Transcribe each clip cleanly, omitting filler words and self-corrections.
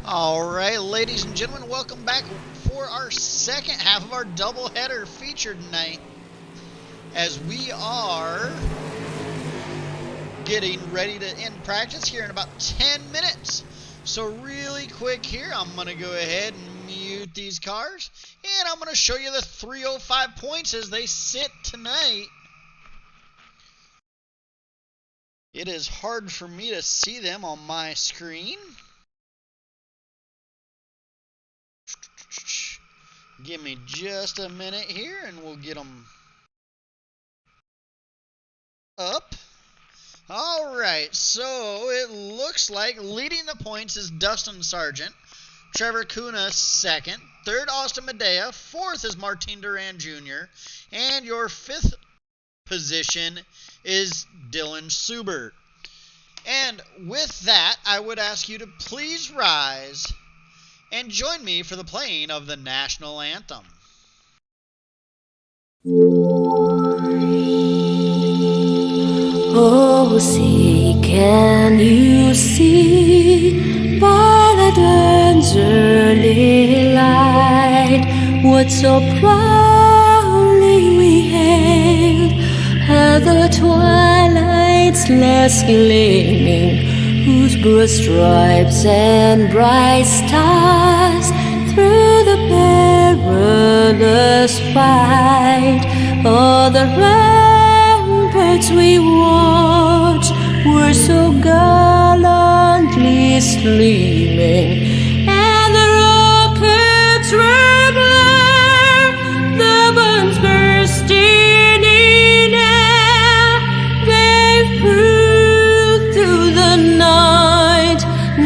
Alright, ladies and gentlemen, welcome back for our second half of our doubleheader feature tonight, as we are getting ready to end practice here in about 10 minutes. So really quick here, I'm going to go ahead and mute these cars, and I'm going to show you the 305 points as they sit tonight. It is hard for me to see them on my screen. Give me just a minute here and we'll get them up. Alright, so it looks like leading the points is Dustin Sargent, Trevor Kuna second, third Austin Medea, fourth is Martin Duran Jr., and your fifth position is Dylan Subert. And with that, I would ask you to please rise and join me for the playing of the National Anthem. Oh, see, can you see by the dawn's early light what so proudly we hailed at the twilight's last gleaming, whose broad stripes and bright stars through the perilous fight, all the ramparts we watched were so gallantly streaming, and the rockets rumbling, the bombs bursting in air, gave proof through the night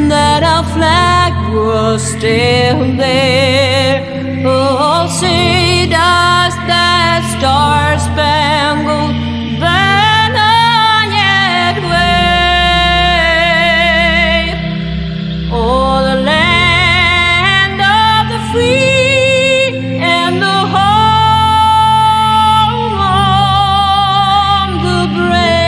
that our flag was still there. Oh, say does that star-spangled banner yet wave? Oh, the land of the free and the home of the brave.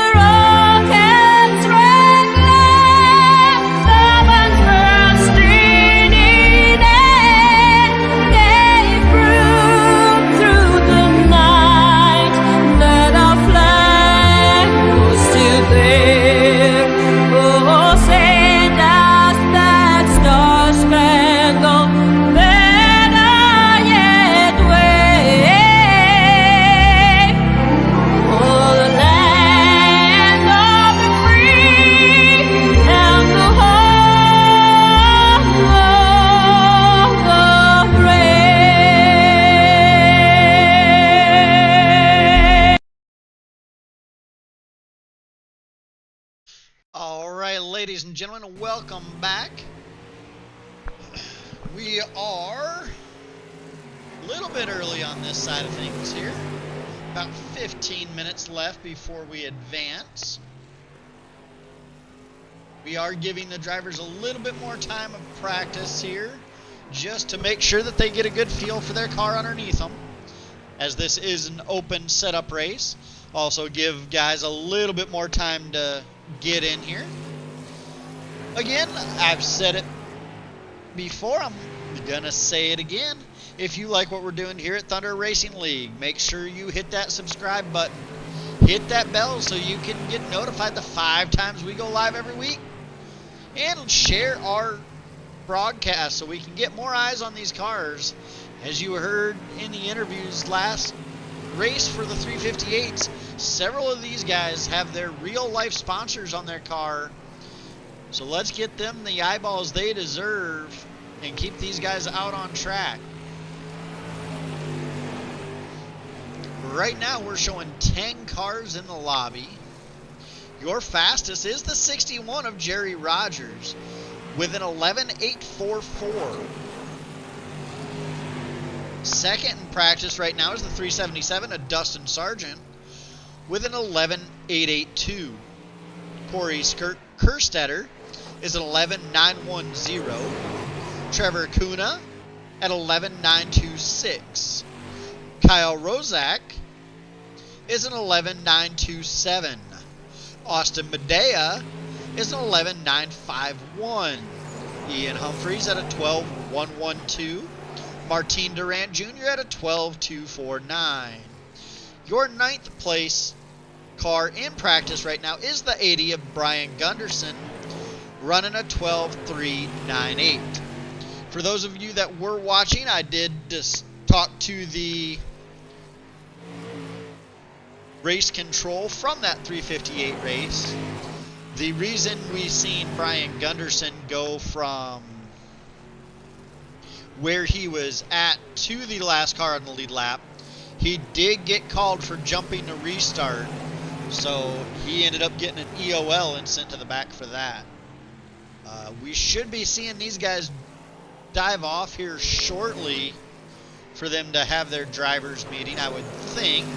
And the rockets rattling, the bombs bursting in air, gave proof through the night that our flag was still there. Oh, say does that star-spangled banner yet wave? Oh, the land of the free and the home of the brave. Alright, ladies and gentlemen, welcome back. We are a little bit early on this side of things here. About 15 minutes left before we advance. We are giving the drivers a little bit more time of practice here, just to make sure that they get a good feel for their car underneath them, as this is an open setup race. Also give guys a little bit more time to get in here. Again, I've said it before, I'm gonna say it again. If you like what we're doing here at Thunder Racing League, make sure you hit that subscribe button, hit that bell so you can get notified the 5 times we go live every week, and share our broadcast so we can get more eyes on these cars. As you heard in the interviews last race for the 358s, several of these guys have their real life sponsors on their car, so let's get them the eyeballs they deserve and keep these guys out on track. right now we're showing 10 cars in the lobby. Your fastest is the 61 of Jerry Rogers with an 11.844. Second in practice right now is the 377 of Dustin Sargent with an 11.882. Corey Kurstetter is at 11.910. Trevor Kuna at 11.926. Kyle Rozak is an 11.927. Austin Medea is an 11.951. Ian Humphreys at a 12.112. Martin Duran Jr. at a 12.249. Your 9th place car in practice right now is the 80 of Brian Gunderson, running a 12.398. For those of you that were watching, I did just talk to the race control from that 358 race. The reason we seen Brian Gunderson go from where he was at to the last car on the lead lap, he did get called for jumping the restart, so he ended up getting an EOL and sent to the back for that. We should be seeing these guys dive off here shortly for them to have their drivers meeting, I would think.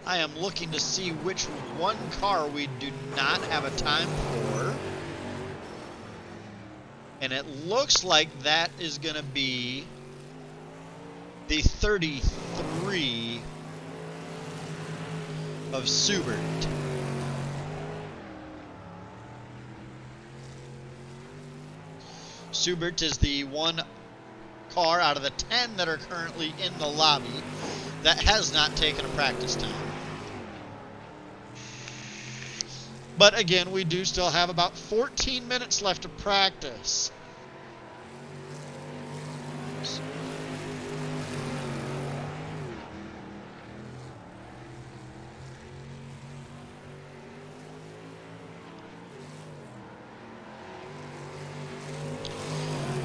I am looking to see which one car we do not have a time for. And it looks like that is going to be the 33 of Subert. Subert is the one car out of the 10 that are currently in the lobby that has not taken a practice time. But again, we do still have about 14 minutes left to practice.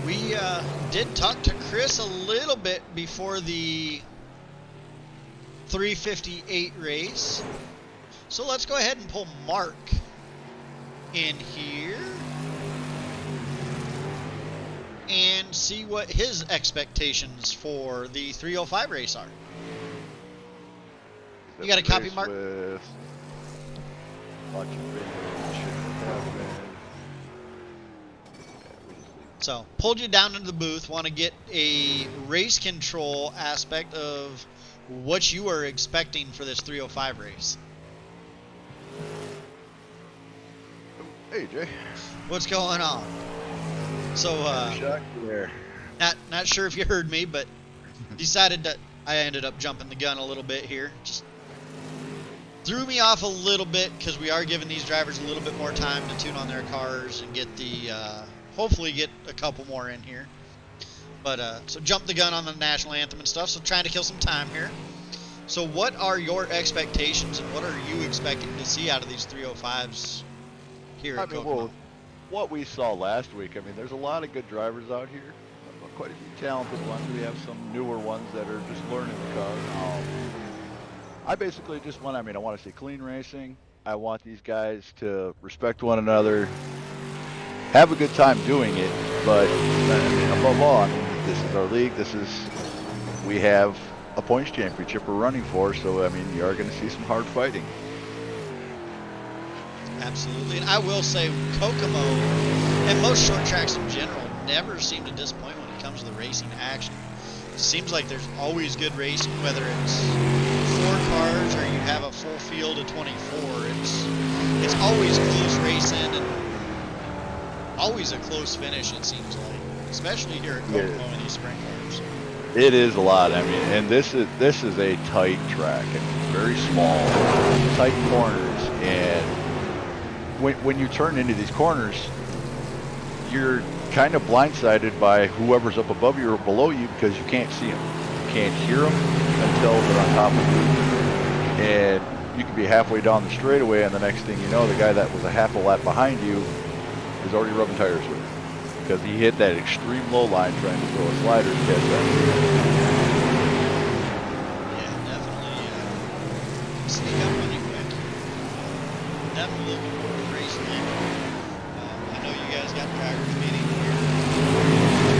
We did talk to Chris a little bit before the 358 race. So let's go ahead and pull Mark in here and see what his expectations for the 305 race are. You got a copy, Mark? So, pulled you down into the booth, want to get a race control aspect of what you are expecting for this 305 race. Hey, Jay. What's going on? So, not sure if you heard me, but decided that I ended up jumping the gun a little bit here. Just threw me off a little bit because we are giving these drivers a little bit more time to tune on their cars and get the, hopefully get a couple more in here. But, so jumped the gun on the National Anthem and stuff, so trying to kill some time here. So what are your expectations and what are you expecting to see out of these 305s here at Kokomo? Well, what we saw last week, I mean, there's a lot of good drivers out here. Quite a few talented ones. We have some newer ones that are just learning the car. I basically just want, I want to see clean racing. I want these guys to respect one another, have a good time doing it, but above all, this is our league. We have a points championship we're running for, so you are going to see some hard fighting. Absolutely, and I will say Kokomo and most short tracks in general never seem to disappoint when it comes to the racing action. It seems like there's always good racing, whether it's 4 cars or you have a full field of 24. It's always close racing and always a close finish, it seems like, especially here at Kokomo in these sprint cars. It is a lot. And this is a tight track. It's very small, tight corners, and when you turn into these corners, you're kind of blindsided by whoever's up above you or below you because you can't see them. You can't hear them until they're on top of you. And you can be halfway down the straightaway, and the next thing you know, the guy that was a half a lap behind you is already rubbing tires with it because he hit that extreme low line trying to throw a slider to catch that. Yeah, definitely sneak up on you quick. Definitely looking forward to racing there. I know you guys got drivers meeting here in a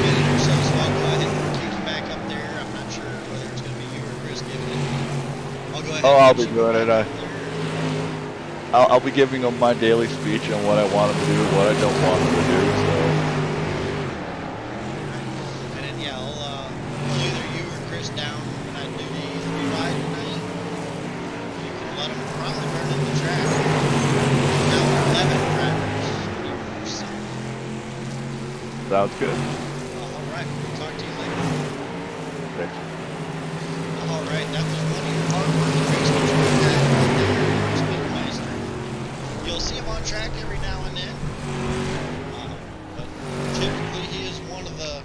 minute or so, so I'll go ahead and kick you back up there. I'm not sure whether it's going to be you or Chris giving it. I'll go ahead. Oh, I'll and be doing it. I'll be giving them my daily speech on what I want them to do, what I don't want them to do. So. And then yeah, I'll either you or Chris down when I do the 3-ride tonight. You can let them probably burn in the track. Now 11 drivers. So. Sounds good. All right, we'll talk to you later. Thanks. All right, that was one of your hard-working race control guys right there, Speedmeister. You'll see him on track every now and then, but typically he is one of the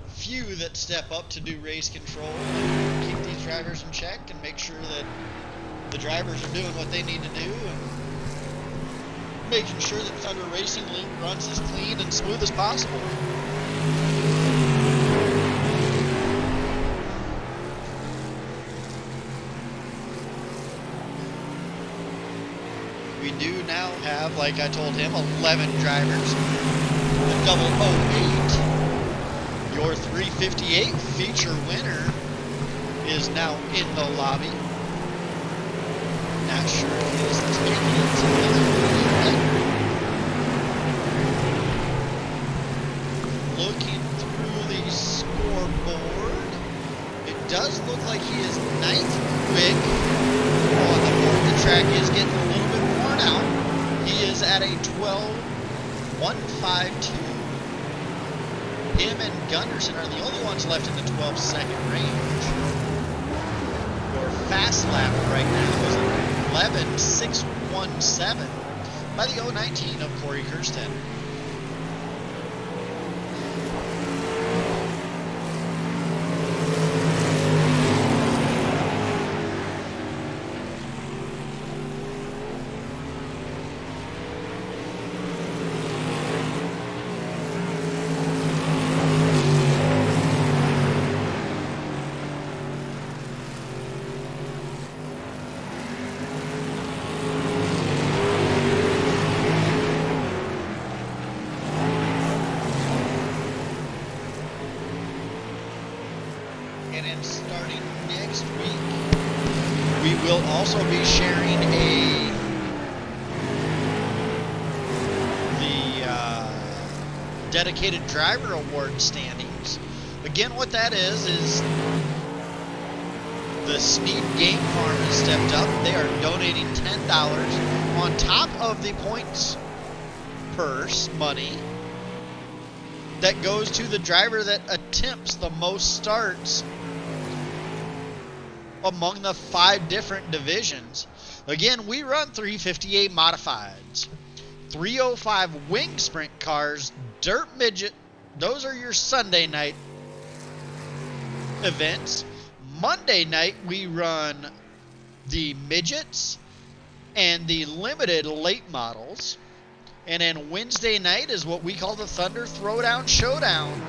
few that step up to do race control and keep these drivers in check and make sure that the drivers are doing what they need to do and making sure that Thunder Racing League runs as clean and smooth as possible. We do now have, like I told him, 11 drivers. The 008, your 358 feature winner, is now in the lobby. Not sure if he's taking it together. Looking through the scoreboard, it does look like he is 9th quick. Oh, the track is getting a little bit worn out. He is at a 12.152. Him and Gunderson are the only ones left in the 12-second range. Your fast lap right now is 11.617 by the 019 of Corey Kurstetter. And then starting next week, we will also be sharing the dedicated driver award standings. Again, what that is the Sneed Game Farm has stepped up. They are donating $10 on top of the points purse money that goes to the driver that attempts the most starts among the 5 different divisions. Again, we run 358 modifieds, 305 wing sprint cars, dirt midget. Those are your Sunday night events. Monday night we run the midgets and the limited late models. And then Wednesday night is what we call the Thunder Throwdown Showdown.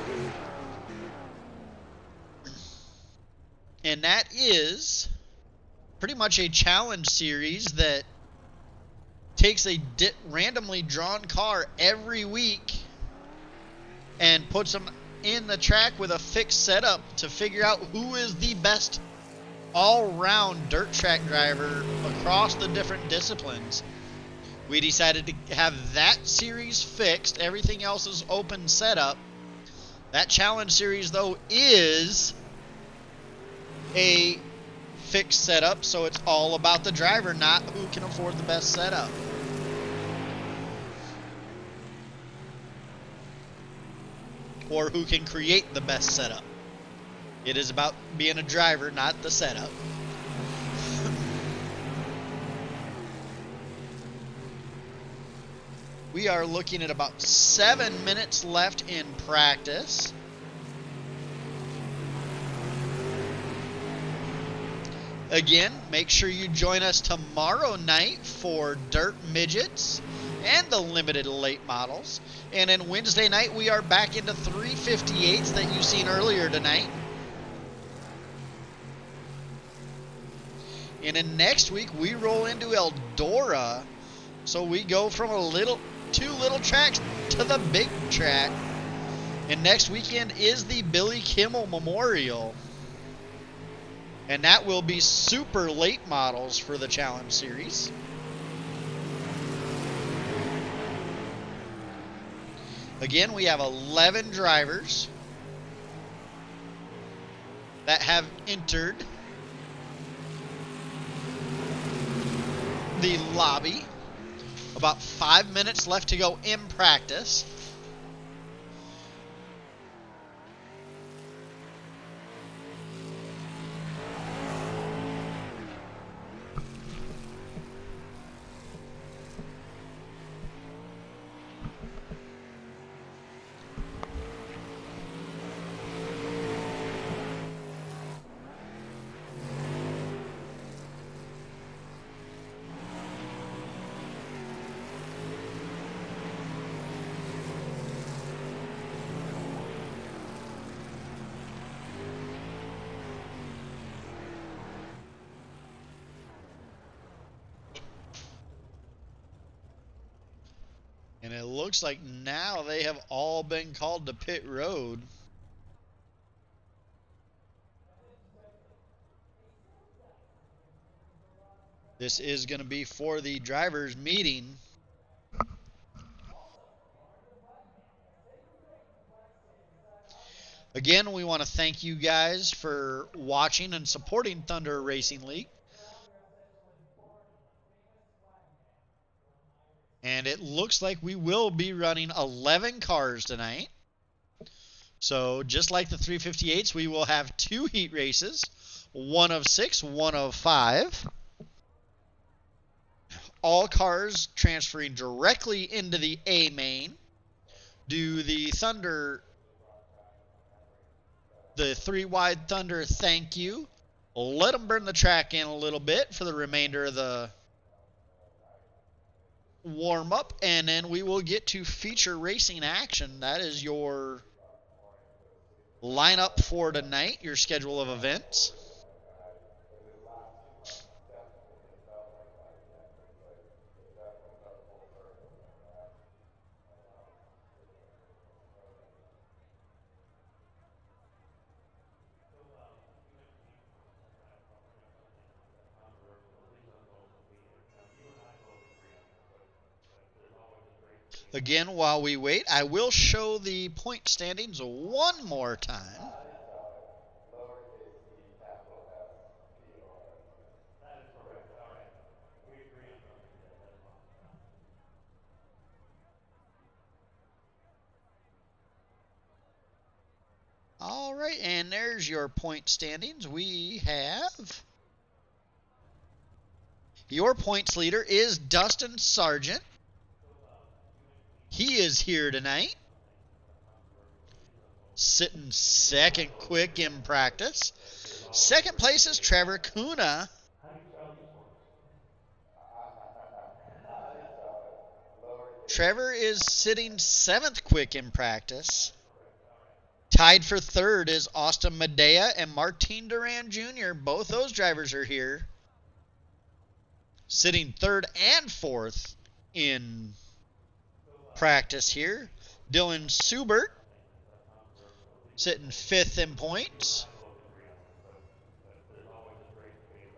And that is pretty much a challenge series that takes a randomly drawn car every week and puts them in the track with a fixed setup to figure out who is the best all-round dirt track driver across the different disciplines. We decided to have that series fixed. Everything else is open setup. That challenge series, though, is a fixed setup, so it's all about the driver, not who can afford the best setup. Or who can create the best setup. It is about being a driver, not the setup. We are looking at about 7 minutes left in practice. Again, make sure you join us tomorrow night for Dirt Midgets and the limited late models. And then Wednesday night, we are back into 358s that you've seen earlier tonight. And then next week, we roll into Eldora. So we go from two little tracks to the big track. And next weekend is the Billy Kimmel Memorial. And that will be super late models for the Challenge Series. Again, we have 11 drivers that have entered the lobby. About 5 minutes left to go in practice. And it looks like now they have all been called to pit road. This is going to be for the drivers' meeting. Again, we want to thank you guys for watching and supporting Thunder Racing League. And it looks like we will be running 11 cars tonight. So just like the 358s, we will have 2 heat races. 1 of 6, 1 of 5. All cars transferring directly into the A main. Do the Thunder, the 3-wide Thunder thank you. Let them burn the track in a little bit for the remainder of the warm up, and then we will get to feature racing action. That is your lineup for tonight, your schedule of events. Again, while we wait, I will show the point standings one more time. All right, and there's your point standings. We have your points leader is Dustin Sargent. He is here tonight, sitting second quick in practice. Second place is Trevor Kuna. Trevor is sitting 7th quick in practice. Tied for 3rd is Austin Medea and Martin Duran Jr. Both those drivers are here, sitting 3rd and 4th in practice here. Dylan Subert sitting 5th in points.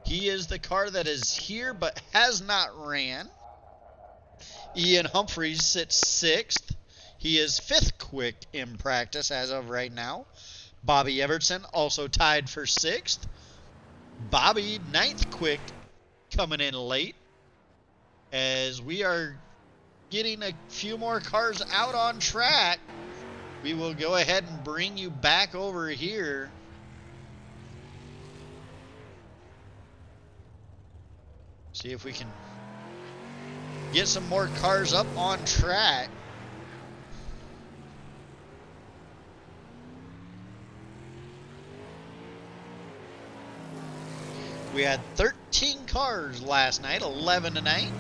He is the car that is here but has not ran. Ian Humphreys sits 6th. He is 5th quick in practice as of right now. Bobby Evertson also tied for 6th. Bobby 9th quick, coming in late as we are getting a few more cars out on track. We will go ahead and bring you back over here. See if we can get some more cars up on track. We had 13 cars last night, 11 tonight.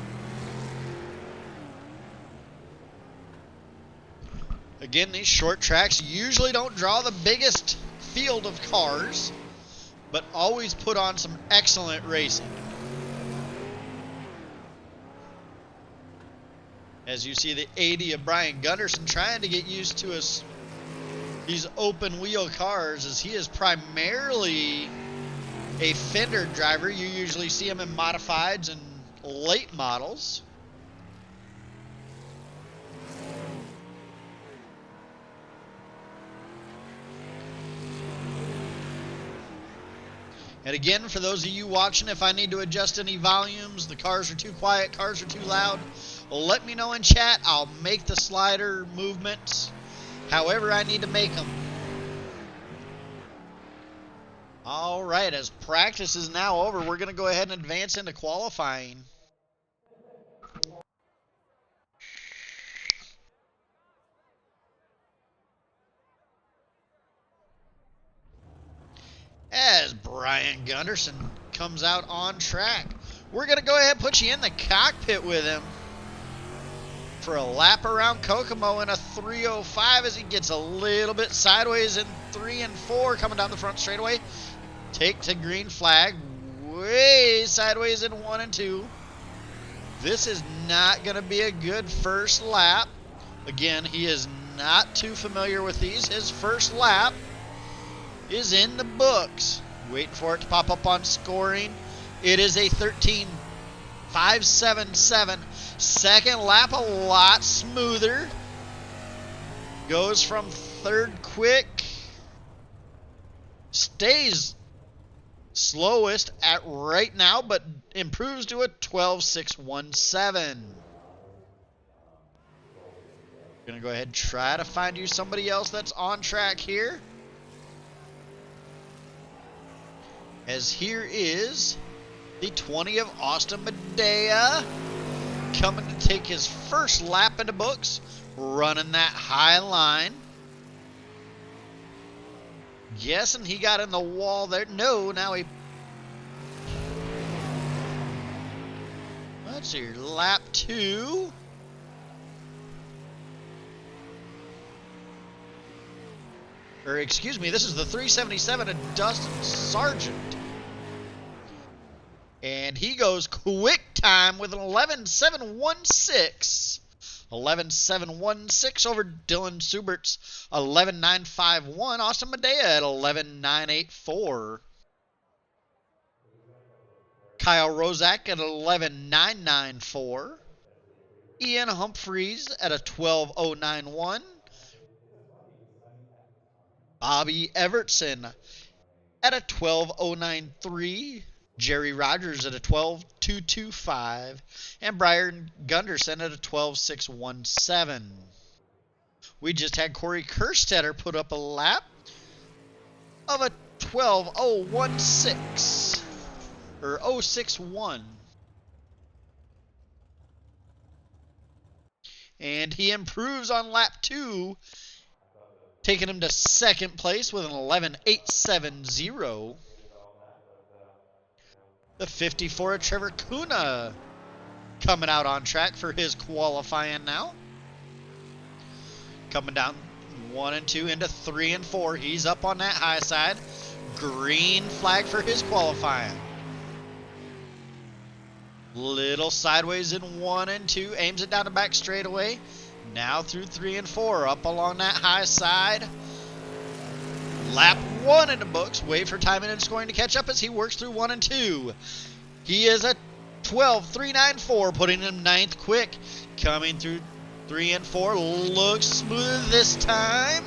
Again, these short tracks usually don't draw the biggest field of cars, but always put on some excellent racing. As you see the 80 of Brian Gunderson trying to get used to these open wheel cars, as he is primarily a fender driver. You usually see him in modifieds and late models. And again, for those of you watching, if I need to adjust any volumes, the cars are too quiet, cars are too loud, let me know in chat. I'll make the slider movements however I need to make them. All right, as practice is now over, we're going to go ahead and advance into qualifying. As Brian Gunderson comes out on track, we're going to go ahead and put you in the cockpit with him for a lap around Kokomo in a 3:05 as he gets a little bit sideways in 3 and 4 coming down the front straightaway. Take to green flag, way sideways in 1 and 2. This is not going to be a good first lap. Again, he is not too familiar with these. His first lap is in the books. Waiting for it to pop up on scoring. It is a 13.577. Second lap a lot smoother. Goes from third quick. Stays slowest at right now, but improves to a 12.617. Gonna go ahead and try to find you somebody else that's on track here. As here is the 20 of Austin Medea coming to take his first lap into books, running that high line. Guessing he got in the wall there. No, now he... Let's see, lap 2. Or excuse me, this is the 377 of Dustin Sargent. And he goes quick time with an 11.716. 11.716 over Dylan Subert's 11.951. Austin Medea at 11.984. Kyle Rozak at 11.994. Ian Humphreys at a 12.091. Bobby Evertson at a 12.093. Jerry Rogers at a 12.225. And Brian Gunderson at a 12.617. We just had Corey Kurstetter put up a lap of a 12.016. Or 061. And he improves on lap 2, taking him to second place with an 11.870. The 54 of Trevor Kuna coming out on track for his qualifying now. Coming down 1 and 2 into 3 and 4. He's up on that high side. Green flag for his qualifying. Little sideways in 1 and 2. Aims it down the back straightaway. Now through 3 and 4. Up along that high side. Lap 1 in the books. Wait for timing and scoring to catch up as he works through 1 and 2. He is a 12.394, putting him 9th quick. Coming through 3 and 4. Looks smooth this time.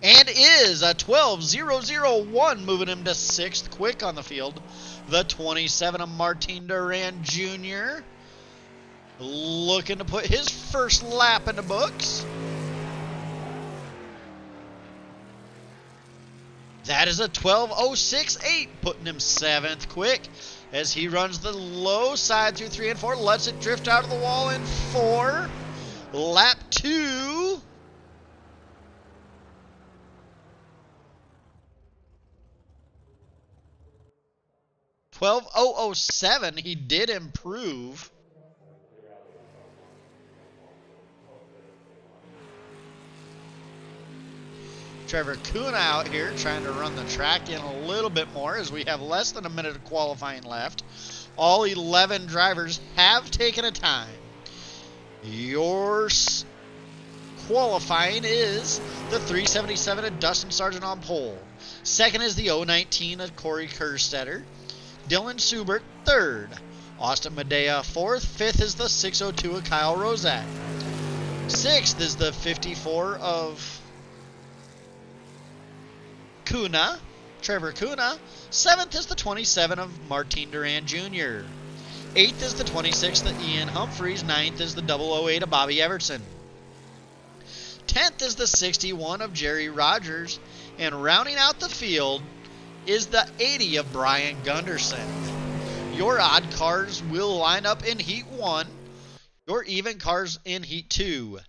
And is a 12.001, moving him to 6th quick on the field. The 27 of Martin Duran Jr. looking to put his first lap in the books. That is a 12.068, putting him 7th quick as he runs the low side through 3 and 4. Lets it drift out of the wall in 4. Lap 2. $12.007. He did improve. Trevor Kuna out here trying to run the track in a little bit more as we have less than a minute of qualifying left. All 11 drivers have taken a time. Your qualifying is the 377 of Dustin Sargent on pole. Second is the 019 of Corey Kurstetter. Dylan Subert, third. Austin Medea, fourth. Fifth is the 602 of Kyle Rozak. Sixth is the 54 of Kuna, Trevor Kuna. Seventh is the 27 of Martin Duran Jr. Eighth is the 26 of Ian Humphreys. Ninth is the 008 of Bobby Evertson. 10th is the 61 of Jerry Rogers. And rounding out the field is the 80 of Brian Gunderson. Your odd cars will line up in Heat 1. Your even cars in Heat 2.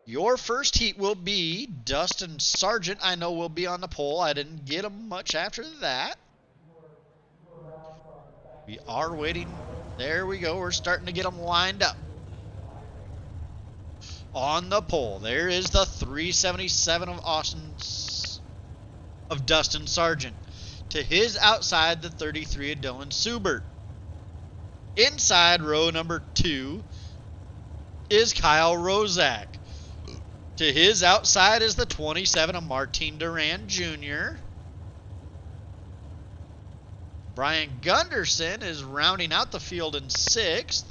Your first heat will be Dustin Sargent. I know will be on the pole. I didn't get him much after that. We are waiting. There we go. We're starting to get them lined up. On the pole, there is the 377 of Dustin Sargent. To his outside, the 33 of Dylan Subert. Inside row number 2 is Kyle Rozak. To his outside is the 27 of Martin Duran Jr. Brian Gunderson is rounding out the field in 6th.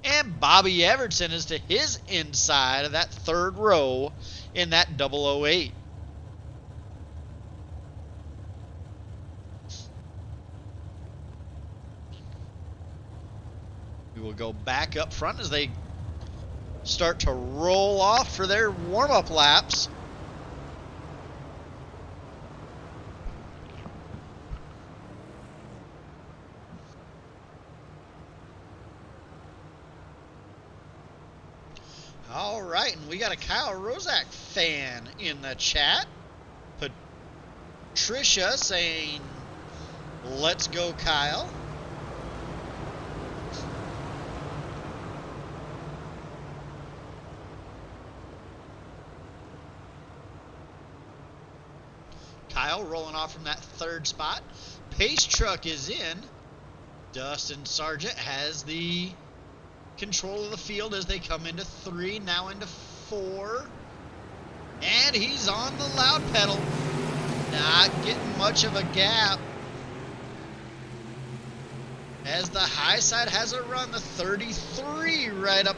And Bobby Evertson is to his inside of that third row in that 008. We will go back up front as they start to roll off for their warm-up laps. All right, and we got a Kyle Rozak fan in the chat. Patricia saying, "Let's go, Kyle." Kyle rolling off from that third spot. Pace truck is in. Dustin Sargent has the control of the field as they come into 3, now into 4. And he's on the loud pedal. Not getting much of a gap. As the high side has a run, the 33 right up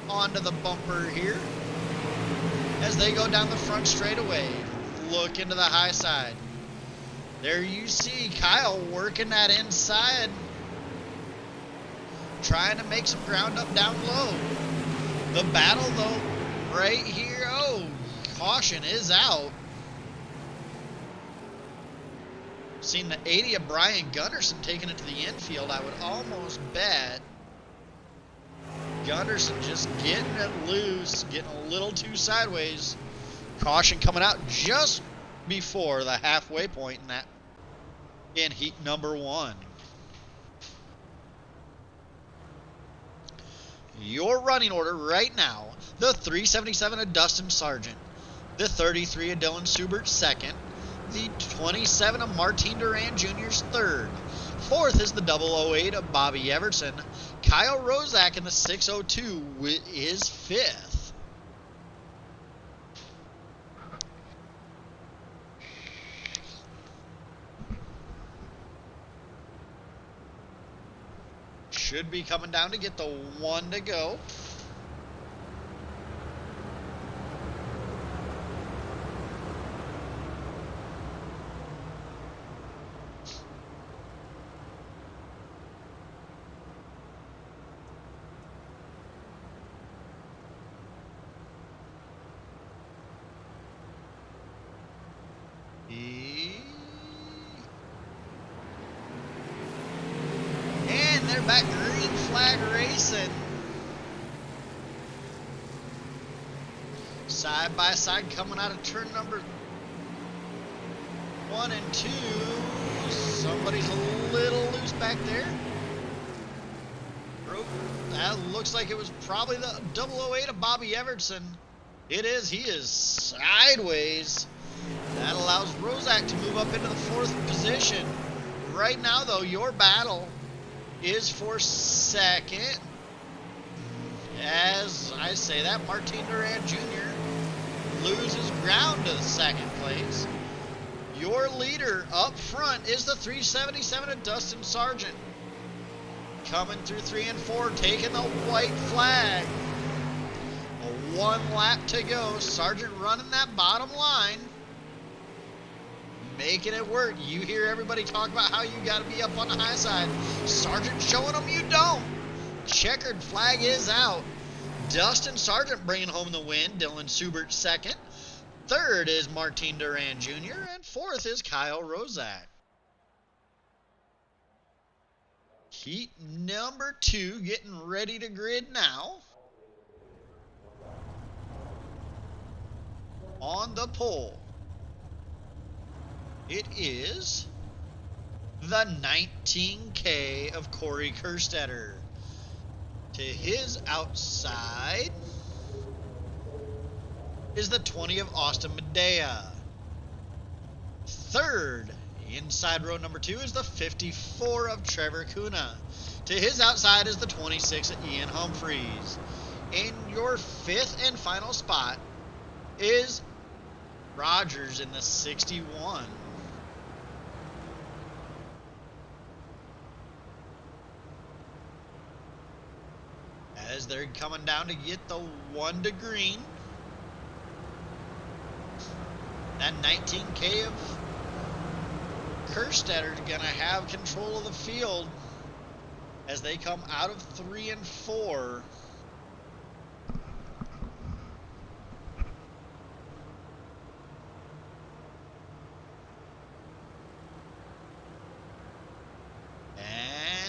onto the bumper here. As they go down the front straightaway. Look into the high side. There you see Kyle working that inside. Trying to make some ground up down low. The battle though, right here. Oh, caution is out. Seen the 80 of Brian Gunderson taking it to the infield. I would almost bet Gunderson just getting it loose, getting a little too sideways. Caution coming out just before the halfway point in heat number 1. Your running order right now, the 377 of Dustin Sargent, the 33 of Dylan Subert, second, the 27 of Martin Duran Jr.'s third, fourth is the 008 of Bobby Evertson, Kyle Rozak in the 602 is fifth. Should be coming down to get the 1 to go. And they're back green flag racing. Side by side coming out of turn number 1 and 2. Somebody's a little loose back there. That looks like it was probably the 008 of Bobby Evertson. It is. He is sideways. That allows Rozak to move up into the 4th position. Right now, though, your battle is for 2nd. As I say that, Martin Duran Jr. loses ground to the 2nd place. Your leader up front is the 377 of Dustin Sargent. Coming through 3 and 4, taking the white flag. 1 lap to go. Sargent running that bottom line. Making it work. You hear everybody talk about how you got to be up on the high side. Sargent showing them you don't. Checkered flag is out. Dustin Sargent bringing home the win. Dylan Subert 2nd. 3rd is Martin Duran Jr. And 4th is Kyle Rozak. Heat number 2 getting ready to grid now. On the pole, it is the 19K of Corey Kurstetter. To his outside is the 20 of Austin Medea. 3rd, inside row number 2, is the 54 of Trevor Kuna. To his outside is the 26 of Ian Humphreys. In your 5th and final spot is Rogers in the 61. As they're coming down to get the 1 to green. That 19K of Kurstetter is going to have control of the field as they come out of 3 and 4.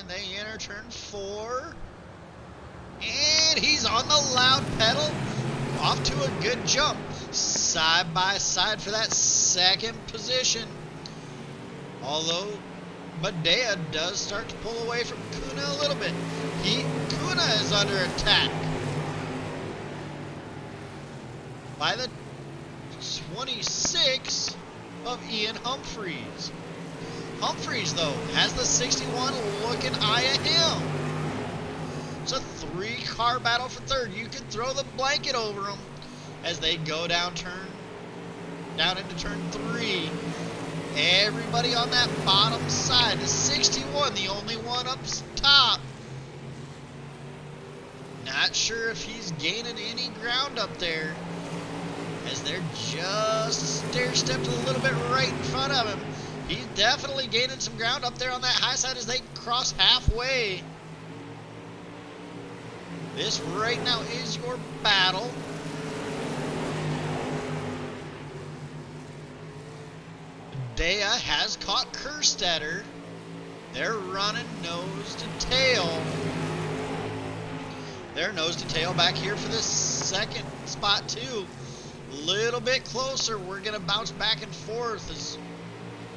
And they enter turn 4. And he's on the loud pedal. Off to a good jump. Side by side for that 2nd position. Although Medea does start to pull away from Kuna a little bit. Kuna is under attack by the 26 of Ian Humphreys. Humphreys, though, has the 61 looking eye at him. It's a 3-car battle for 3rd. You can throw the blanket over them as they go down into turn 3. Everybody on that bottom side. The 61, the only one up top. Not sure if he's gaining any ground up there, as they're just stair-stepped a little bit right in front of him. He's definitely gaining some ground up there on that high side as they cross halfway. This right now is your battle. Dea has caught Kurstetter. They're running nose to tail. They're nose to tail back here for this 2nd spot too. A little bit closer. We're gonna bounce back and forth.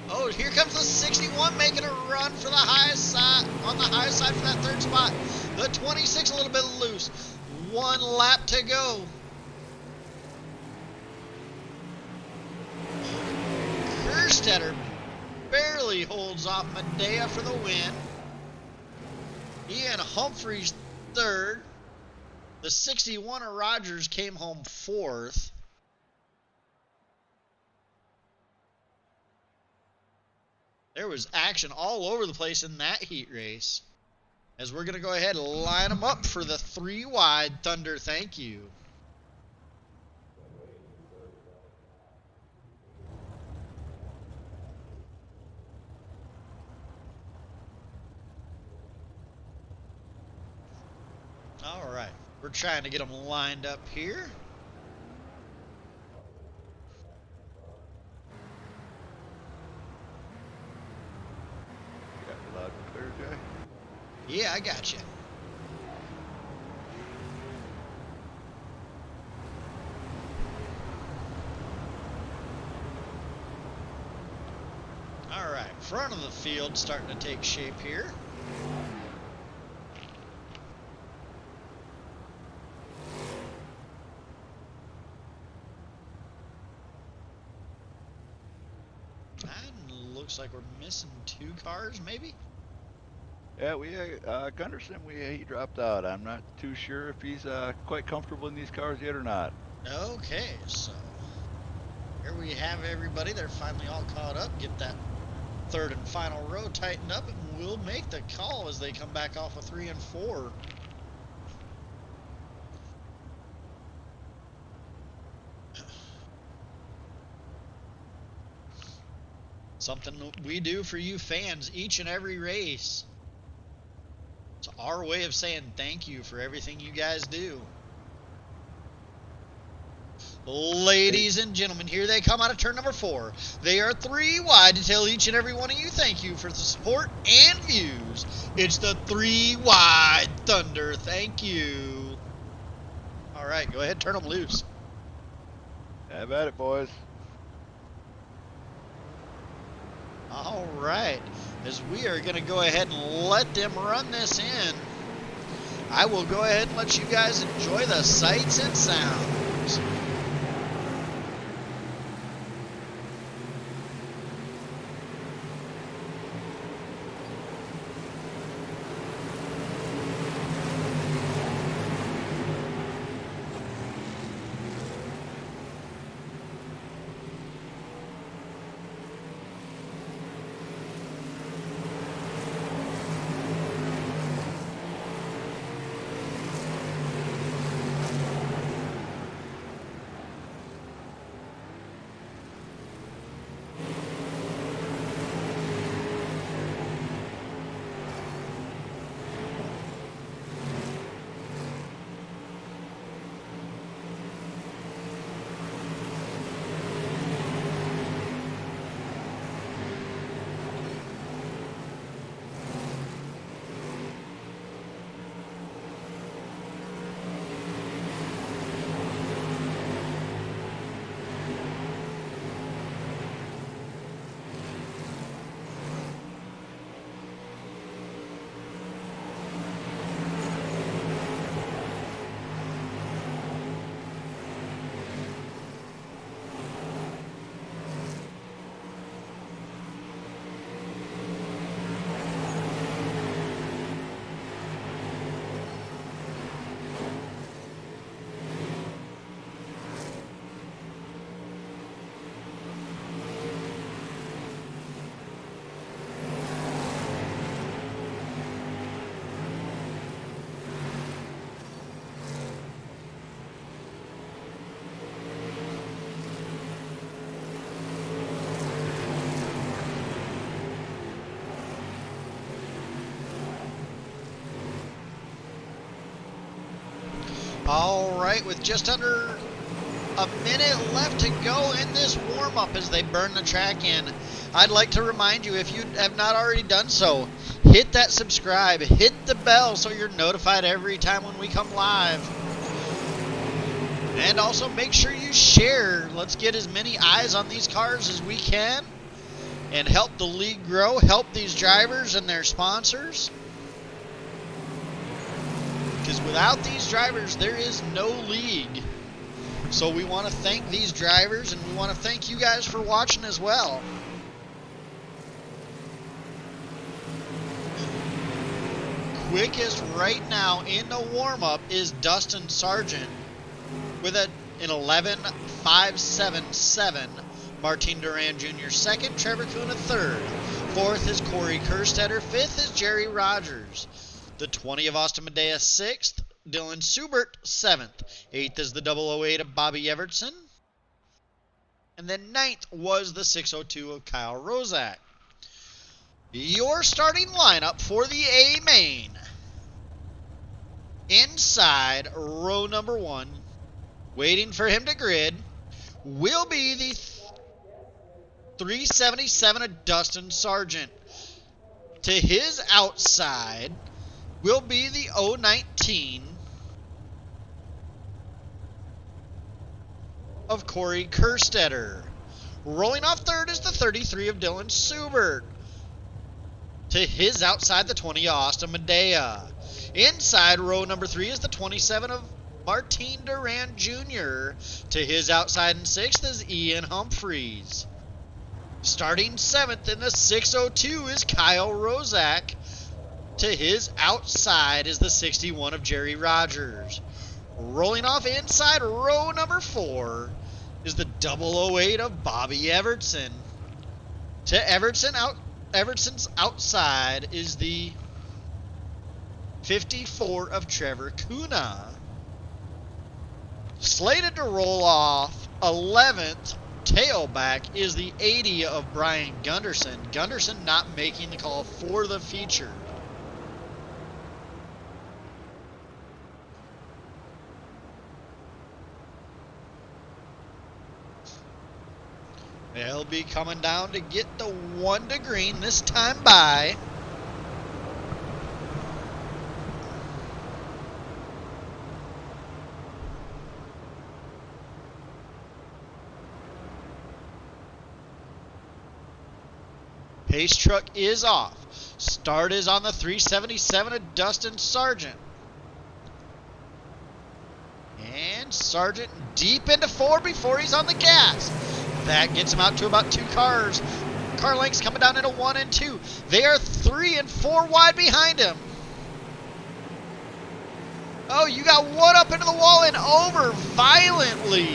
Oh, here comes the 61 making a run for the highest side, on the high side for that 3rd spot. The 26 a little bit loose. 1 lap to go. Kurstetter barely holds off Medea for the win. Ian Humphreys 3rd. The 61 of Rogers came home 4th. There was action all over the place in that heat race. As we're going to go ahead and line them up for the 3 wide Thunder thank you. All right, we're trying to get them lined up here. Loud and clear, Jay? Yeah, I got you. All right, front of the field starting to take shape here. looks like we're missing 2 cars, maybe? Yeah, Gunderson, he dropped out. I'm not too sure if he's quite comfortable in these cars yet or not. Okay, so here we have everybody. They're finally all caught up. Get that third and final row tightened up, and we'll make the call as they come back off of 3 and 4. Something we do for you fans each and every race. It's our way of saying thank you for everything you guys do. Ladies and gentlemen, here they come out of turn number 4. They are 3 wide to tell each and every one of you thank you for the support and views. It's the 3 wide Thunder. Thank you. All right, go ahead, turn them loose. Have at it, boys. All right, as we are going to go ahead and let them run this in, I will go ahead and let you guys enjoy the sights and sounds. All right, with just under a minute left to go in this warm-up as they burn the track in, I'd like to remind you, if you have not already done so, hit that subscribe, hit the bell so you're notified every time when we come live. And also make sure you share. Let's get as many eyes on these cars as we can and help the league grow, help these drivers and their sponsors. Because without these drivers, there is no league. So we want to thank these drivers, and we want to thank you guys for watching as well. Quickest right now in the warm-up is Dustin Sargent with an 11.577. Martin Duran Jr. second, Trevor Kuhn third. Fourth is Corey Kurstetter. Fifth is Jerry Rogers. The 20 of Austin Medea 6th, Dylan Subert 7th. 8th is the 008 of Bobby Evertson. And then 9th was the 602 of Kyle Rozak. Your starting lineup for the A main. Inside row number 1, waiting for him to grid, will be the 377 of Dustin Sargent. To his outside will be the 019 of Corey Kurstetter. Rolling off third is the 33 of Dylan Subert. To his outside, the 20 of Austin Medea. Inside row number 3 is the 27 of Martin Duran Jr. To his outside and 6th is Ian Humphreys. Starting 7th in the 602 is Kyle Rozak. To his outside is the 61 of Jerry Rogers. Rolling off inside row number 4 is the 008 of Bobby Evertson. To Evertson's outside is the 54 of Trevor Kuna. Slated to roll off 11th, tailback, is the 80 of Brian Gunderson. Gunderson not making the call for the feature. They'll be coming down to get the 1 to green this time by. Pace truck is off. Start is on the 377 of Dustin Sargent. And Sargent deep into 4 before he's on the gas. That gets him out to about 2 cars. Car lengths coming down into 1 and 2. They are 3 and 4 wide behind him. Oh, you got one up into the wall and over violently.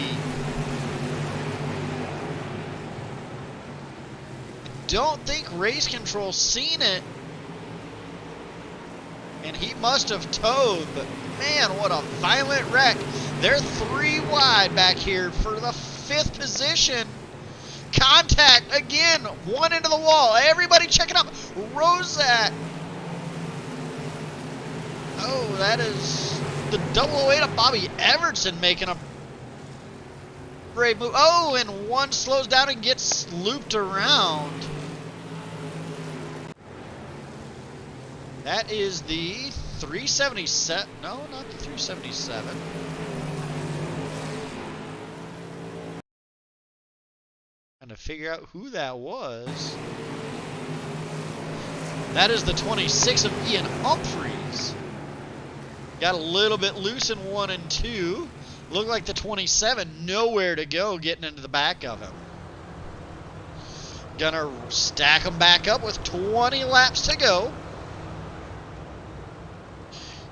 Don't think race control seen it, and he must have towed, but man, what a violent wreck. They're 3 wide back here for the 5th position. Contact again, 1 into the wall. Everybody checking up. Rozak. Oh, that is the 008 of Bobby Evertson making a brave move. Oh, and 1 slows down and gets looped around. That is the 377. No, not the 377. Trying to figure out who that was. That is the 26 of Ian Humphreys. Got a little bit loose in 1 and 2. Looked like the 27, nowhere to go getting into the back of him. Gonna stack them back up with 20 laps to go.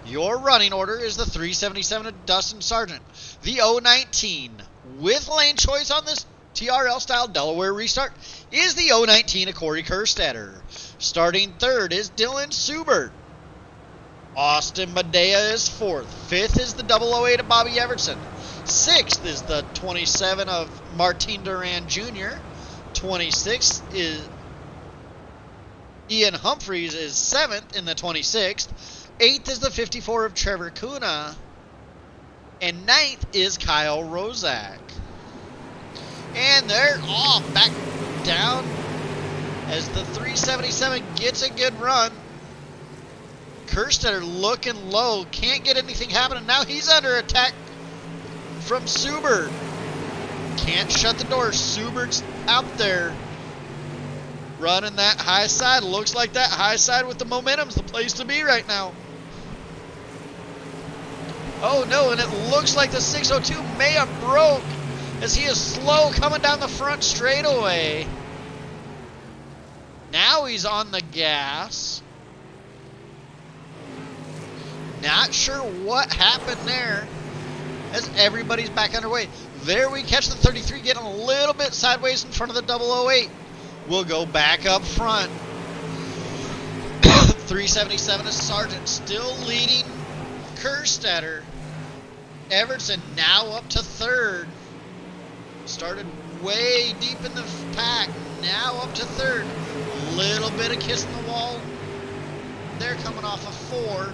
Your running order is the 377 of Dustin Sargent. The 019 with lane choice on this TRL style Delaware restart is the 019 of Corey Kurstetter. Starting 3rd is Dylan Subert. Austin Medea is 4th. 5th is the 008 of Bobby Evertson. 6th is the 27 of Martin Duran Jr. 26th is Ian Humphreys is 7th in the 26th. 8th is the 54 of Trevor Kuna. And 9th is Kyle Rozak. And they're off back down as the 377 gets a good run. Kurstetter looking low, can't get anything happening. Now he's under attack from Subert. Can't shut the door. Subert's out there running that high side. Looks like that high side with the momentum's the place to be right now. Oh no, and it looks like the 602 may have broke as he is slow coming down the front straightaway. Now he's on the gas. Not sure what happened there as everybody's back underway. There we catch the 33 getting a little bit sideways in front of the 008. We'll go back up front. 377 is Sargent still leading Kurstetter. Evertson now up to 3rd. Started way deep in the pack. Now up to 3rd. Little bit of kiss in the wall. They're coming off of 4.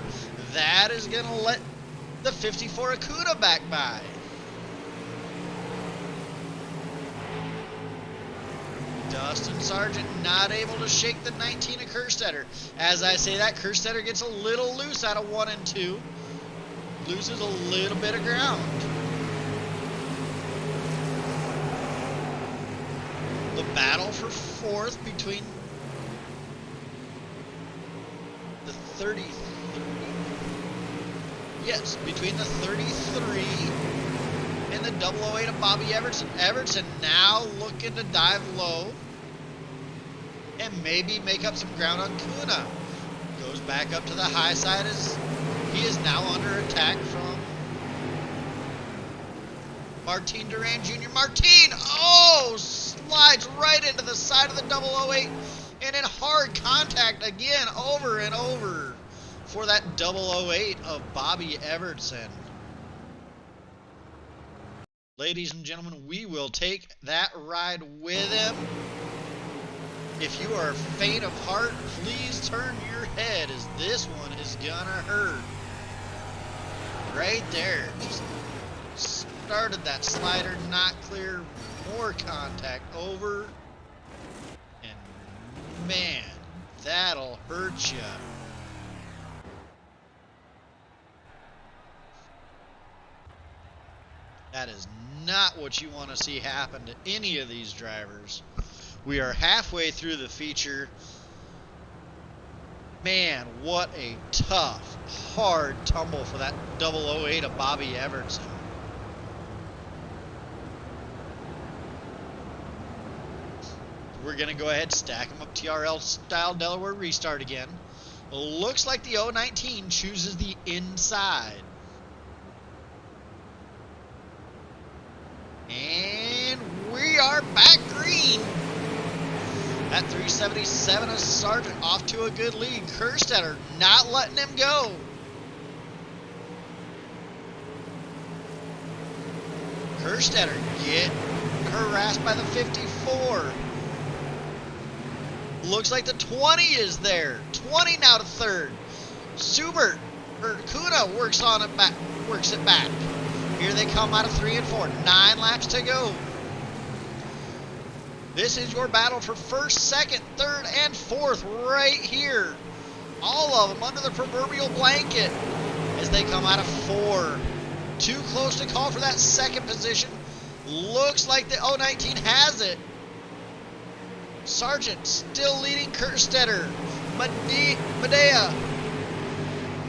That is going to let the 54 Acuna back by. Dustin Sargent not able to shake the 19 of Kurstetter. As I say that, Kurstetter gets a little loose out of 1 and 2. Loses a little bit of ground. The battle for 4th between the 33. Yes, between the 33 and the 008 of Bobby Evertson. Evertson now looking to dive low. and maybe make up some ground on Kuna. Goes back up to the high side as he is now under attack from Duran Jr. Slides right into the side of the 008 and in hard contact again over and over for that 008 of Bobby Evertson. Ladies and gentlemen, we will take that ride with him. If you are faint of heart, please turn your head, as this one is gonna hurt. Right there. Just started that slider, not clear, more contact over. And man, that'll hurt you. That is not what you want to see happen to any of these drivers. We are halfway through the feature. Man, what a tough, hard tumble for that 008 of Bobby Evertson. We're going to go ahead and stack them up TRL style Delaware restart again. Looks like the 019 chooses the inside. And we are back green. At 377 is Sargent off to a good lead. Kurstetter not letting him go. Kurstetter get harassed by the 54. Looks like the 20 is there. 20 now to third. Kuna works it back. Here they come out of 3 and 4. 9 laps to go. This is your battle for first, second, third, and fourth right here. All of them under the proverbial blanket as they come out of 4. Too close to call for that second position. Looks like the 019 has it. Sargent still leading Kurstetter. Medea,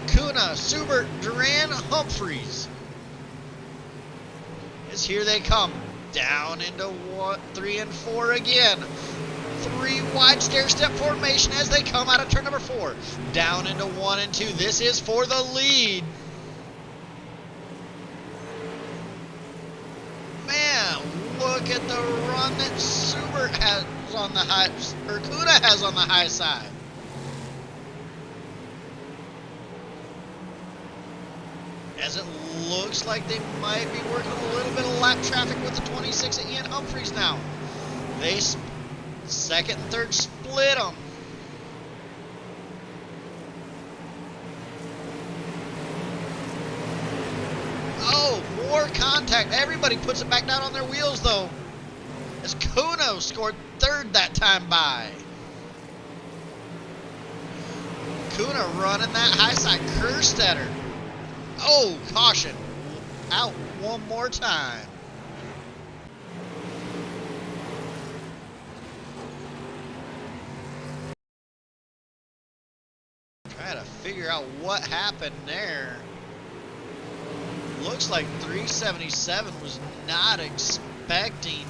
Kuna, Subert, Duran, Humphreys. As here they come. Down into 3 and 4 again. 3 wide stair step formation as they come out of turn number 4. Down into 1 and 2. This is for the lead. Man, look at the run that Subert has on the high, or Kuna has on the high side. As it looks like they might be working a little bit of lap traffic with the 26 at Ian Humphreys now. They second and third split them. Oh, more contact. Everybody puts it back down on their wheels though. As Kuno scored third that time by. Kuna running that high side. Kurstetter. Oh, caution. Out one more time. Try to figure out what happened there. Looks like 377 was not expecting.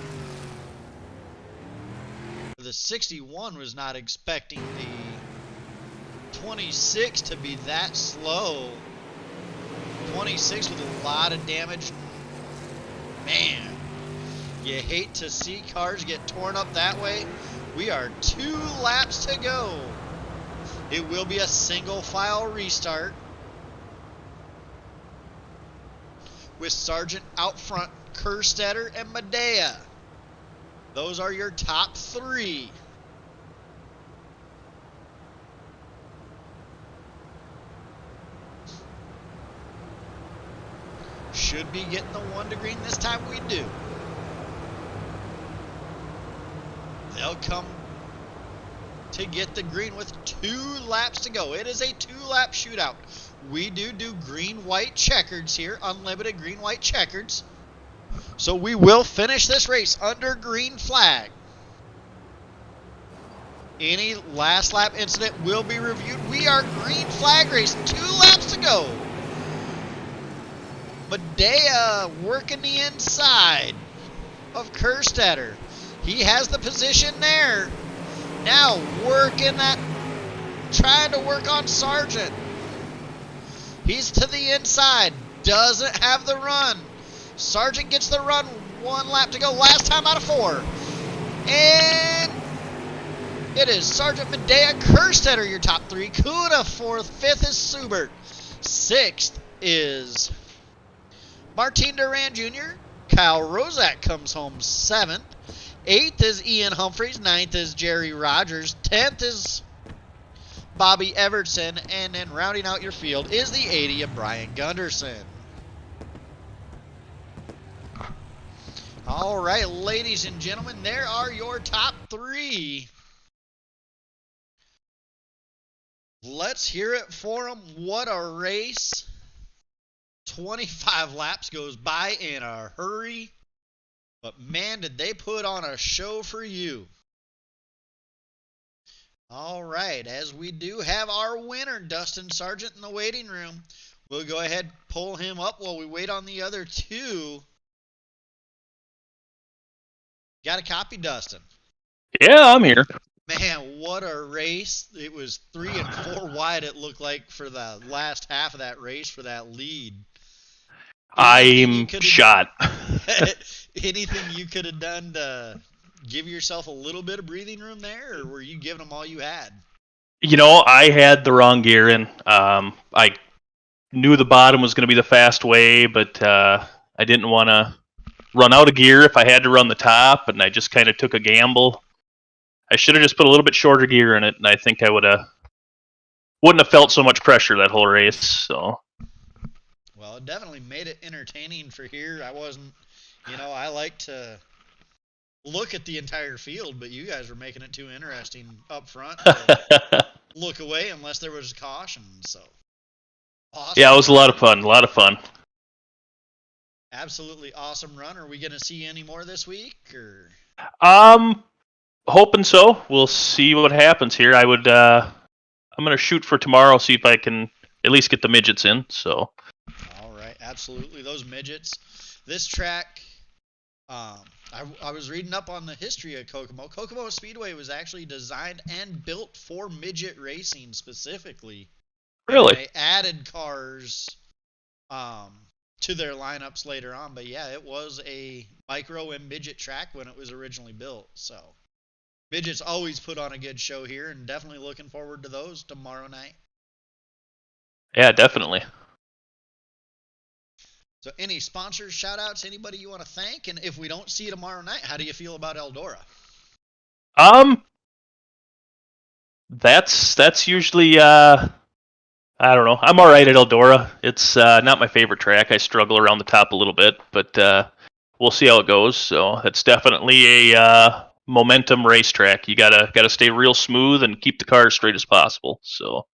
The 61 was not expecting the 26 to be that slow. 26 with a lot of damage. Man, you hate to see cars get torn up that way. We are 2 laps to go. It will be a single file restart with Sargent out front, Kurstetter and Medea. Those are your top 3. Should be getting the 1 to green this time. We do. They'll come to get the green with 2 laps to go. It is a 2-lap shootout. We do green-white checkers here, unlimited green-white checkers. So we will finish this race under green flag. Any last lap incident will be reviewed. We are green flag race, 2 laps to go. Medea working the inside of Kurstetter. He has the position there. Now working that, trying to work on Sargent. He's to the inside, doesn't have the run. Sargent gets the run, 1 lap to go, last time out of 4. And it is Sergeant Medea, Kurstetter, your top 3. Kuna 4th, 5th is Subert. 6th is Martin Duran Jr. Kyle Rozak comes home 7th. 8th is Ian Humphreys. 9th is Jerry Rogers. 10th is Bobby Evertson. And then rounding out your field is the 80 of Brian Gunderson. All right, ladies and gentlemen, there are your top 3. Let's hear it for them. What a race. 25 laps goes by in a hurry. But man, did they put on a show for you. All right, as we do have our winner, Dustin Sargent, in the waiting room. We'll go ahead and pull him up while we wait on the other 2. Got a copy, Dustin? Yeah, I'm here. Man, what a race. It was 3 and 4 wide, it looked like, for the last half of that race for that lead. I'm shot. Anything you could have done to give yourself a little bit of breathing room there, or were you giving them all you had? You know, I had the wrong gear in. I knew the bottom was going to be the fast way, but I didn't want to run out of gear if I had to run the top, and I just kind of took a gamble. I should have just put a little bit shorter gear in it, and I think I wouldn't have felt so much pressure that whole race. So, well, it definitely made it entertaining for here. I wasn't, I like to look at the entire field, but you guys were making it too interesting up front to look away unless there was caution. So, awesome. Yeah, it was a lot of fun. Absolutely awesome run. Are we going to see any more this week, or? Hoping so. We'll see what happens here. I'm going to shoot for tomorrow, see if I can at least get the midgets in. So. All right, absolutely. Those midgets. This track, I was reading up on the history of Kokomo. Kokomo Speedway was actually designed and built for midget racing specifically. Really? They added cars to their lineups later on, but yeah, it was a micro and midget track when it was originally built. So midgets always put on a good show here, and definitely looking forward to those tomorrow night. Yeah, definitely. So any sponsors, shout outs, anybody you want to thank? And if we don't see you tomorrow night, how do you feel about Eldora? That's usually I don't know. I'm all right at Eldora. It's not my favorite track. I struggle around the top a little bit, but we'll see how it goes. So it's definitely a momentum racetrack. You gotta stay real smooth and keep the car as straight as possible. So.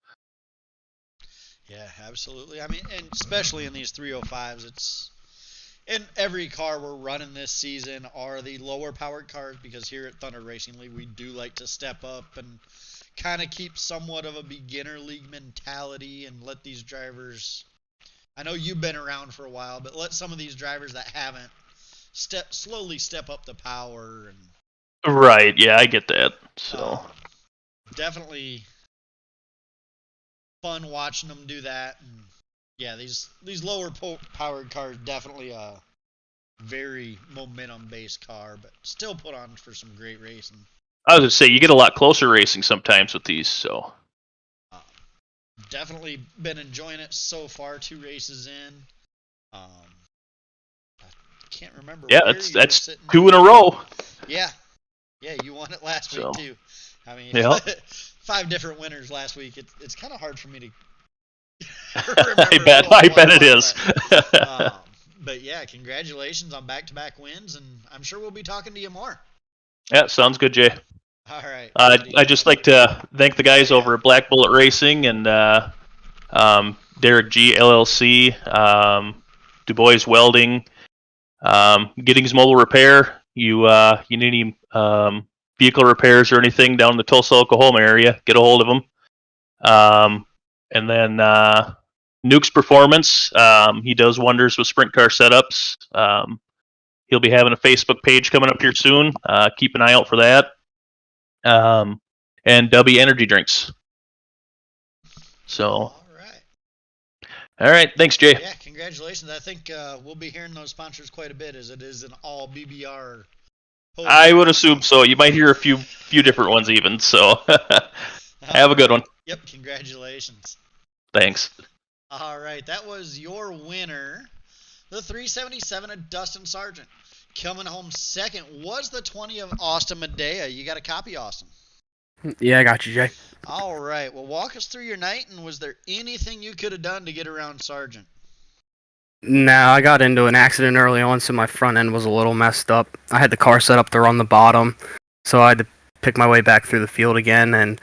Yeah, absolutely. I mean, and especially in these 305s, it's in every car we're running this season are the lower powered cars, because here at Thunder Racing League we do like to step up and kind of keep somewhat of a beginner league mentality and let these drivers, I know you've been around for a while, but let some of these drivers that haven't slowly step up the power. And right, yeah, I get that. So definitely fun watching them do that. And yeah, these lower powered cars definitely a very momentum based car, but still put on for some great racing. I was going to say, you get a lot closer racing sometimes with these, so. Definitely been enjoying it so far, 2 races in. I can't remember. Yeah, that's 2 in a row. Yeah, you won it last week too. I mean, yeah. 5 different winners last week. It's kind of hard for me to remember. I bet it is. But yeah, congratulations on back-to-back wins, and I'm sure we'll be talking to you more. Yeah, sounds good, Jay. All right. I'd just like to thank the guys over at Black Bullet Racing and Derek G LLC, DuBois Welding, Giddings Mobile Repair. You need any vehicle repairs or anything down in the Tulsa, Oklahoma area, get a hold of them. And then Nuke's Performance. He does wonders with sprint car setups. He'll be having a Facebook page coming up here soon. Keep an eye out for that. and W energy drinks. So, All right. all right, thanks, Jay. Yeah, congratulations. I think we'll be hearing those sponsors quite a bit, as it is an all BBR podium. I would assume so. You might hear a few different ones even. So, have a good one. Yep, congratulations. Thanks. All right, that was your winner, the 377 of Dustin Sargent. Coming home second was the 20 of Austin Medea. You got a copy, Austin? Yeah, I got you, Jay. All right, well, walk us through your night, and was there anything you could have done to get around Sargent? No, I got into an accident early on, so my front end was a little messed up. I had the car set up to run the bottom, so I had to pick my way back through the field again, and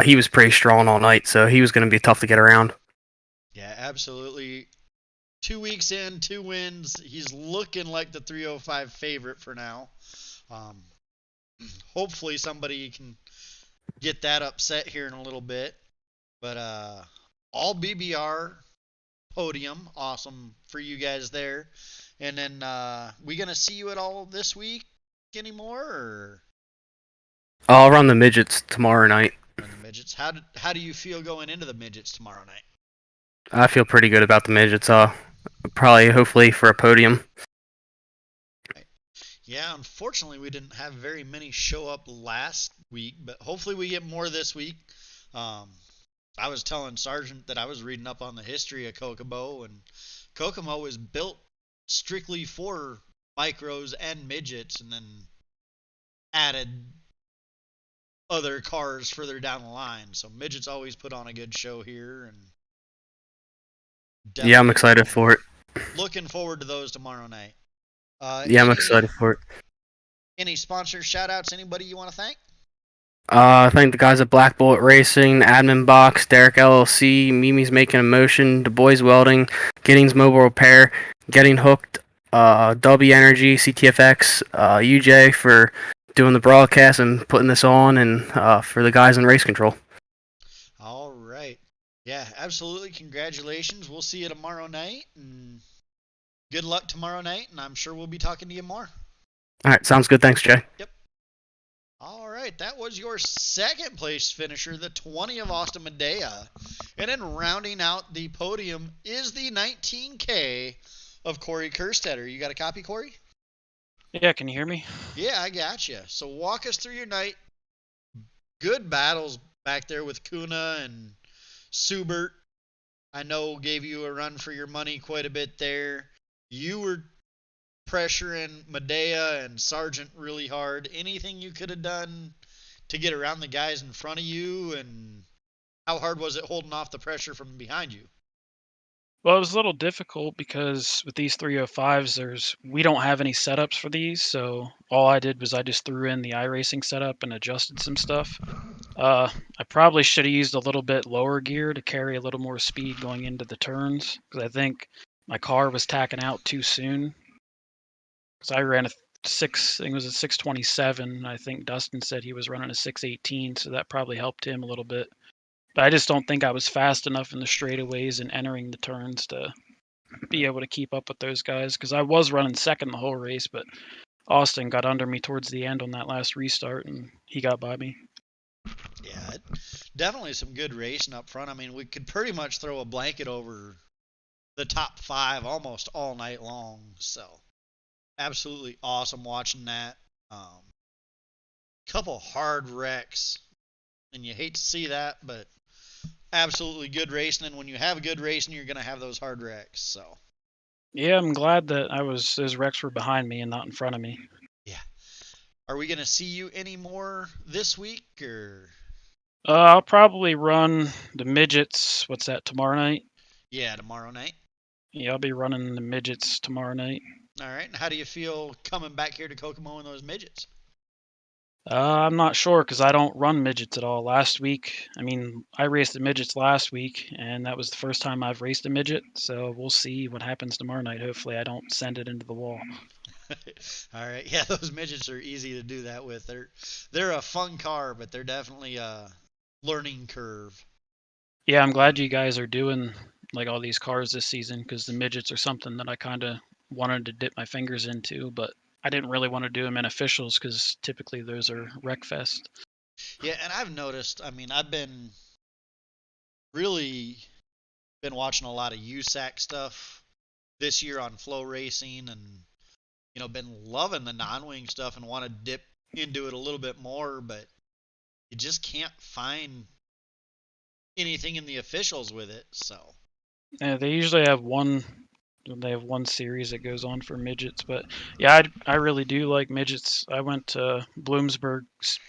he was pretty strong all night, so he was going to be tough to get around. Yeah, absolutely. 2 weeks in, 2 wins. He's looking like the 305 favorite for now. Hopefully somebody can get that upset here in a little bit. But all BBR podium, awesome for you guys there. And then we gonna see you at all this week anymore, or I'll run the midgets tomorrow night. run the midgets? How do you feel going into the midgets tomorrow night? I feel pretty good about the midgets. Probably, hopefully, for a podium. Yeah, unfortunately, we didn't have very many show up last week, but hopefully we get more this week. I was telling Sargent that I was reading up on the history of Kokomo, and Kokomo was built strictly for micros and midgets, and then added other cars further down the line. So midgets always put on a good show here, and Yeah, I'm excited for it. looking forward to those tomorrow night. Yeah, I'm excited for it. Any sponsor shout outs, anybody you want to thank? I thank the guys at Black Bullet Racing, Admin Box, Derek LLC, Mimi's Making a Motion, Du Bois Welding, Giddings Mobile Repair, Getting Hooked, W Energy, CTFX, UJ for doing the broadcast and putting this on, and for the guys in race control. All right. Yeah, absolutely. Congratulations. We'll see you tomorrow night, and good luck tomorrow night, and I'm sure we'll be talking to you more. All right, sounds good. Thanks, Jay. Yep. All right, that was your second place finisher, the 20 of Austin Medea. And then rounding out the podium is the 19K of Corey Kurstetter. You got a copy, Corey? Yeah, can you hear me? Yeah, I got you. So walk us through your night. Good battles back there with Kuna and Subert. I know gave you a run for your money quite a bit there. You were pressuring Medea and Sargent really hard. Anything you could have done to get around the guys in front of you, and how hard was it holding off the pressure from behind you? Well, it was a little difficult because with these 305s, we don't have any setups for these, so all I did was I just threw in the iRacing setup and adjusted some stuff. I probably should have used a little bit lower gear to carry a little more speed going into the turns, because I think my car was tacking out too soon. Because I ran I think it was a 627. I think Dustin said he was running a 618, so that probably helped him a little bit. But I just don't think I was fast enough in the straightaways and entering the turns to be able to keep up with those guys, because I was running second the whole race, but Austin got under me towards the end on that last restart, and he got by me. Yeah, definitely some good racing up front. I mean, we could pretty much throw a blanket over the top 5 almost all night long, so absolutely awesome watching that. Couple hard wrecks, and you hate to see that, but absolutely good racing. And when you have good racing, you're going to have those hard wrecks. So Yeah, I'm glad that those wrecks were behind me and not in front of me. yeah, are we going to see you any more this week, or? I'll probably run the midgets. What's that, tomorrow night? Yeah, tomorrow night. Yeah, I'll be running the midgets tomorrow night. All right. And how do you feel coming back here to Kokomo in those midgets? I'm not sure because I don't run midgets at all. Last week, I raced the midgets last week, and that was the first time I've raced a midget. So we'll see what happens tomorrow night. Hopefully, I don't send it into the wall. All right. Yeah, those midgets are easy to do that with. They're a fun car, but they're definitely a learning curve. Yeah, I'm glad you guys are doing like all these cars this season, because the midgets are something that I kind of wanted to dip my fingers into, but I didn't really want to do them in officials because typically those are wreck fest. Yeah, and I've noticed, I mean, I've been really been watching a lot of USAC stuff this year on Flow Racing and, been loving the non-wing stuff and want to dip into it a little bit more, but you just can't find anything in the officials with it, so. Yeah, they usually have one. They have one series that goes on for midgets, but yeah, I really do like midgets. I went to Bloomsburg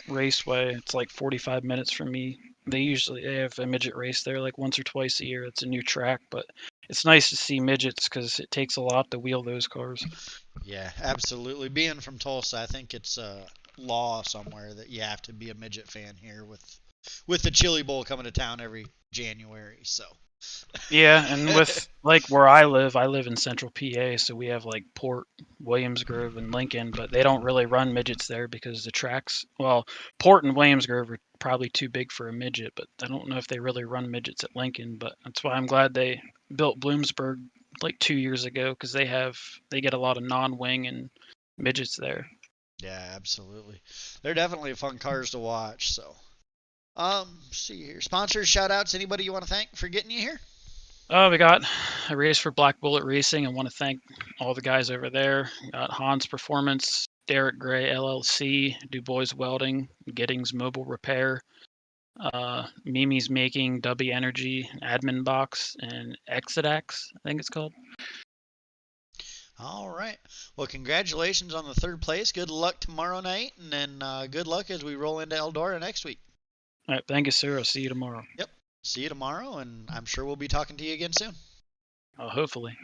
Raceway. It's like 45 minutes from me. They have a midget race there like once or twice a year. It's a new track, but it's nice to see midgets because it takes a lot to wheel those cars. Yeah, absolutely. Being from Tulsa, I think it's a law somewhere that you have to be a midget fan here with the Chili Bowl coming to town every January, so. Yeah, and with like where I live in central PA, so we have like Port, Williams Grove, and Lincoln, but they don't really run midgets there because the tracks, well, Port and Williams Grove are probably too big for a midget, but I don't know if they really run midgets at Lincoln, but that's why I'm glad they built Bloomsburg like 2 years ago because they get a lot of non-wing and midgets there. Yeah, absolutely. They're definitely fun cars to watch, so. See here. Sponsors, shout outs, anybody you want to thank for getting you here? We got a race for Black Bullet Racing. I want to thank all the guys over there. We got Hans Performance, Derek Gray LLC, Du Bois Welding, Giddings Mobile Repair, Mimi's Making, W Energy, Admin Box, and Exidax, I think it's called. All right. Well, congratulations on the third place. Good luck tomorrow night, and then good luck as we roll into Eldora next week. All right, thank you, sir. I'll see you tomorrow. Yep. See you tomorrow, and I'm sure we'll be talking to you again soon. Hopefully.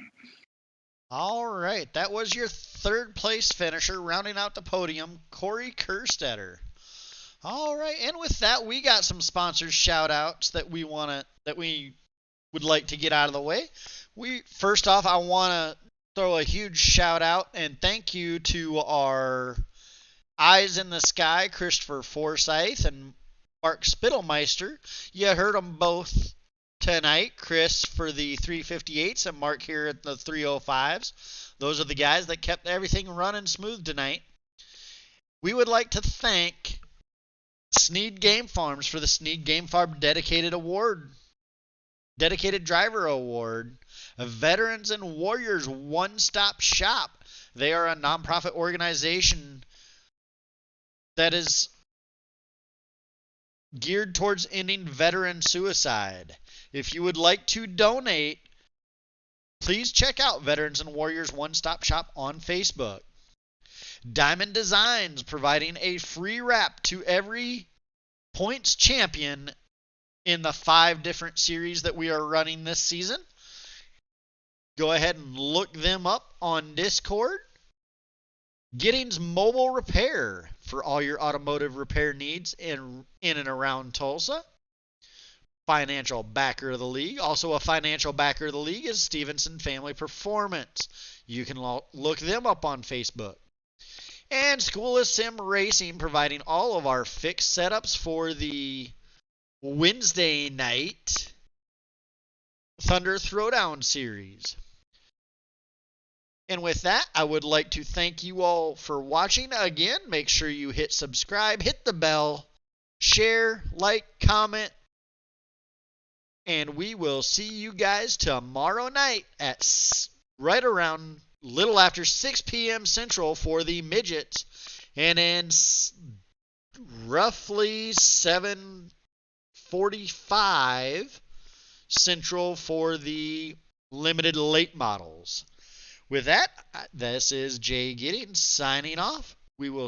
All right. That was your third place finisher, rounding out the podium, Corey Kurstetter. All right. And with that, we got some sponsors shout outs that we would like to get out of the way. First off, I want to throw a huge shout out and thank you to our Eyes in the Sky, Christopher Forsyth and Mark Spittelmeister. You heard them both tonight. Chris for the 358s and Mark here at the 305s. Those are the guys that kept everything running smooth tonight. We would like to thank Sneed Game Farms for the Sneed Game Farm Dedicated Driver Award. Veterans and Warriors One-Stop Shop. They are a nonprofit organization that is geared towards ending veteran suicide. If you would like to donate, please check out Veterans and Warriors One-Stop Shop on Facebook. Diamond Designs, providing a free wrap to every points champion in the 5 different series that we are running this season. Go ahead and look them up on Discord. Giddings Mobile Repair for all your automotive repair needs in and around Tulsa. Financial backer of the league. Also a financial backer of the league is Stevenson Family Performance. You can look them up on Facebook. And School of Sim Racing, providing all of our fixed setups for the Wednesday night Thunder Throwdown series. And with that, I would like to thank you all for watching. Again, make sure you hit subscribe, hit the bell, share, like, comment, and we will see you guys tomorrow night at right around little after 6 p.m. Central for the midgets, and then roughly 7:45 Central for the limited late models. With that, this is Jay Giddings signing off. We will